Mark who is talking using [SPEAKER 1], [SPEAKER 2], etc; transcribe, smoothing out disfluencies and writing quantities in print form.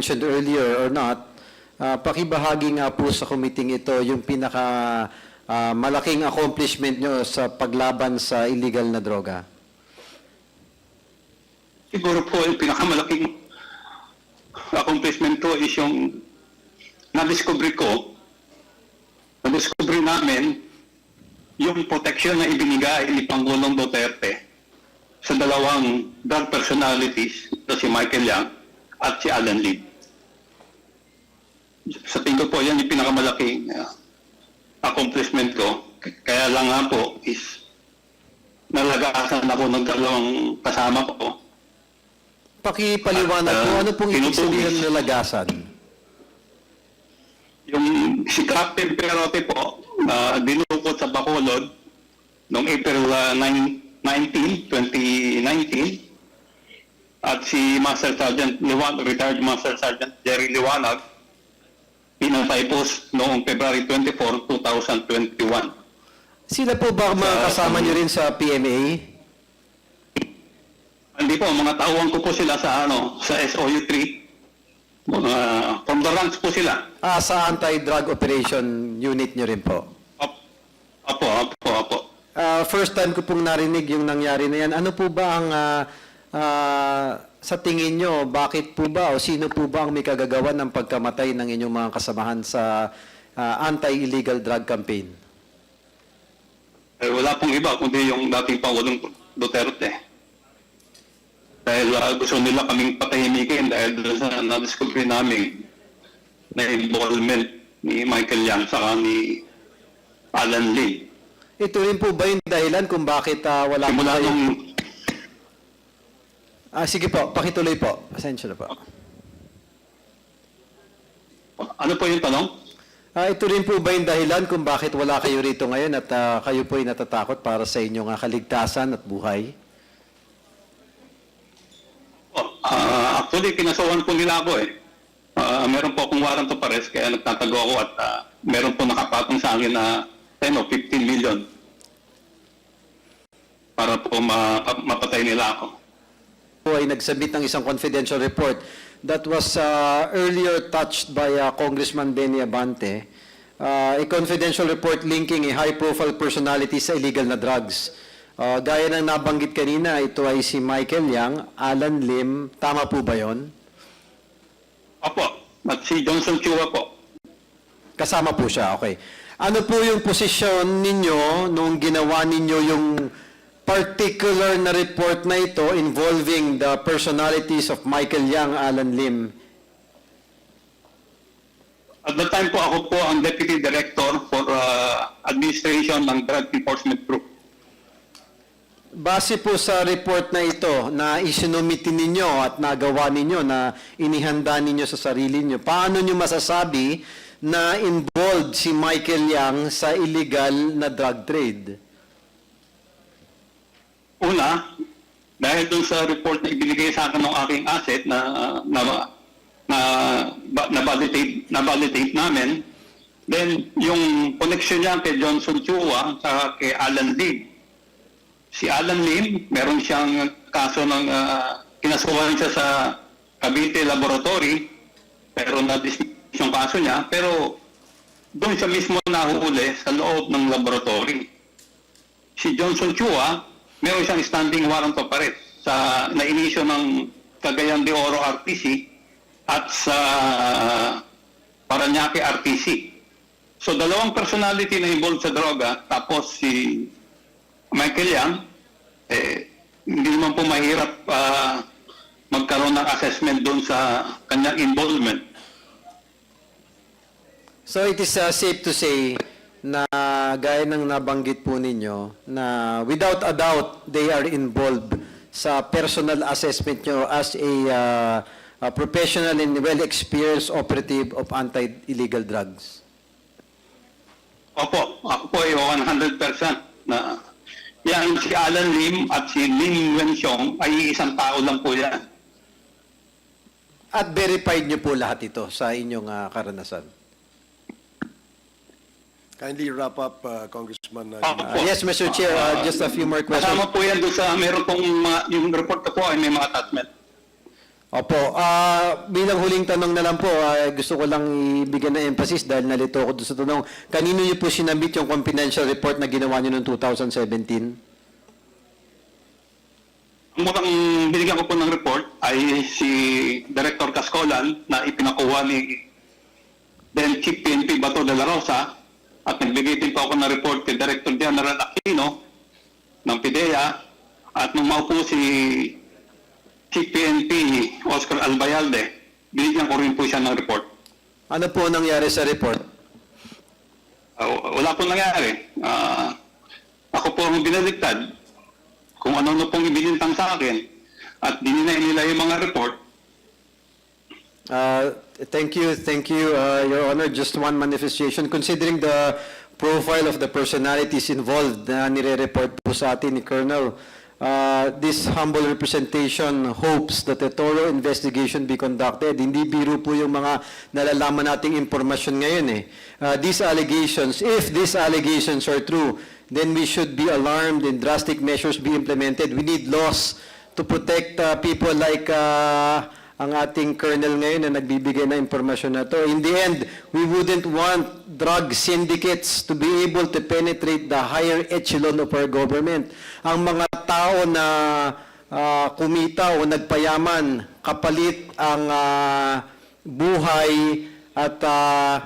[SPEAKER 1] mentioned earlier or not, pakibahagi nga po sa committee ito yung pinaka malaking accomplishment nyo sa paglaban sa illegal na droga.
[SPEAKER 2] Siguro po yung pinakamalaking accomplishment ko is yung na-discovery namin yung protection na ibinigay ni Pangulong Duterte sa dalawang drug personalities, si Michael Yang at si Alan Lim. Sa tingin ko po, yan yung pinakamalaking accomplishment ko. Kaya lang nga po is nalagasan ako ng dalawang kasama ko.
[SPEAKER 1] Pakipaliwanag po, ano pong ibig sabihin ng nalagasan?
[SPEAKER 2] Yung si Captain Perote po, dinukot sa Bacolod noong April 19, 2019. At si Master Sergeant Liwanag, retired Master Sergeant Jerry Liwanag, pinatay po noong February 24, 2021.
[SPEAKER 1] Sila po ba mga kasama nyo rin sa PMA?
[SPEAKER 2] Hindi po, mga tauhan ko po sila sa SOU 3. From the ranks po sila.
[SPEAKER 1] Sa anti-drug operation unit nyo rin po?
[SPEAKER 2] Opo.
[SPEAKER 1] First time ko pong narinig yung nangyari na yan. Ano po ba ang, sa tingin nyo, bakit po ba o sino po ba ang may kagagawan ng pagkamatay ng inyong mga kasamahan sa anti-illegal drug campaign?
[SPEAKER 2] Wala pong iba kundi yung dating Pangulong Duterte. Dahil gusto nila kaming patahimikin dahil sa na-discovery namin na involvement ni Michael Yang saka ni Alan Lim.
[SPEAKER 1] Ito rin po ba yung dahilan kung bakit wala po
[SPEAKER 2] Simula
[SPEAKER 1] kayong...
[SPEAKER 2] nung...
[SPEAKER 1] sige po, pakituloy po. Pasensya na po.
[SPEAKER 2] Ano po yung tanong?
[SPEAKER 1] Ito rin po ba yung dahilan kung bakit wala kayo rito ngayon at kayo po ay natatakot para sa inyong kaligtasan at buhay?
[SPEAKER 2] Actually, kinasuhan po nila ako eh. Meron po akong warrant of arrest kaya nagtatago ako at meron po nakapatong sa akin na 10 o 15 million para po mapatay nila ako.
[SPEAKER 1] Po ay nagsabit ng isang confidential report that was earlier touched by Congressman Benny Abante, a confidential report linking a high-profile personality sa illegal na drugs. Gaya ng nabanggit kanina, ito ay si Michael Yang, Alan Lim, tama po ba yon?
[SPEAKER 2] Opo, at si Johnson Chua po.
[SPEAKER 1] Kasama po siya, okay. Ano po yung posisyon ninyo nung ginawa ninyo yung particular na report na ito involving the personalities of Michael Yang, Alan Lim?
[SPEAKER 2] At the time po ako po ang Deputy Director for Administration ng Drug Enforcement Group.
[SPEAKER 1] Base po sa report na ito na isinumiti ninyo at nagawa ninyo na inihanda ninyo sa sarili ninyo, paano nyo masasabi na involved si Michael Yang sa illegal na drug trade?
[SPEAKER 2] Una, dahil dun sa report na ibinigay sa akin ng aking asset na validate namin, then yung connection niya kay Johnson Chua at kay Alan Lim. Si Alan Lim, meron siyang kaso ng kinasuhan siya sa Cavite Laboratory, pero na-dismiss yung kaso niya, pero doon siya mismo nahuhuli sa loob ng laboratory. Si Johnson Chua, meron siyang standing warrant of arrest sa na-inisyo ng Cagayan de Oro RTC at sa Parañaque RTC. So dalawang personality na involved sa droga, tapos si Michael Yang, hindi naman po mahirap magkaroon ng assessment doon sa kanyang involvement.
[SPEAKER 1] So it is safe to say na gaya ng nabanggit po ninyo na without a doubt they are involved sa personal assessment nyo as a professional and well-experienced operative of anti-illegal drugs.
[SPEAKER 2] Opo, ako po ay 100% na yan si Alan Lim at si Lim Wenxiong ay isang tao lang po yan.
[SPEAKER 1] At verified nyo po lahat ito sa inyong karanasan?
[SPEAKER 3] Kindly wrap up, Congressman.
[SPEAKER 1] Yes, Mr. Chair, just a few more questions.
[SPEAKER 2] Kasama po yan doon sa, meron pong yung report ko po ay may mga attachment.
[SPEAKER 1] Opo, bilang huling tanong na lang po, gusto ko lang ibigyan ng emphasis dahil nalito ako doon sa tanong. Kanino niyo po sinabit yung confidential report na ginawa niyo noong 2017?
[SPEAKER 2] Ang mukhang binigyan ko po ng report ay si Director Cascolan na ipinakuha ni then Chief PNP Bato de la Rosa at nagbigay din po ako ng report kay Director General Aquino ng PIDEA at nung maupo si Chief PNP Oscar Albayalde, binigyan ko rin po siya ng report.
[SPEAKER 1] Ano po nangyari sa report?
[SPEAKER 2] Wala po nangyari. Ako po ang binaliktad kung ano pong ibinintang sa akin at dininay nila yung mga report.
[SPEAKER 1] Thank you, Your Honor. Just one manifestation. Considering the profile of the personalities involved na nire-report po sa atin ni Colonel, this humble representation hopes that a thorough investigation be conducted. Hindi biro po yung mga nalalaman nating impormasyon ngayon eh. These allegations, if these allegations are true, then we should be alarmed and drastic measures be implemented. We need laws to protect people like ang ating colonel ngayon na nagbibigay ng impormasyon na to. In the end, we wouldn't want drug syndicates to be able to penetrate the higher echelon of our government. Ang mga tao na kumita o nagpayaman, kapalit ang buhay at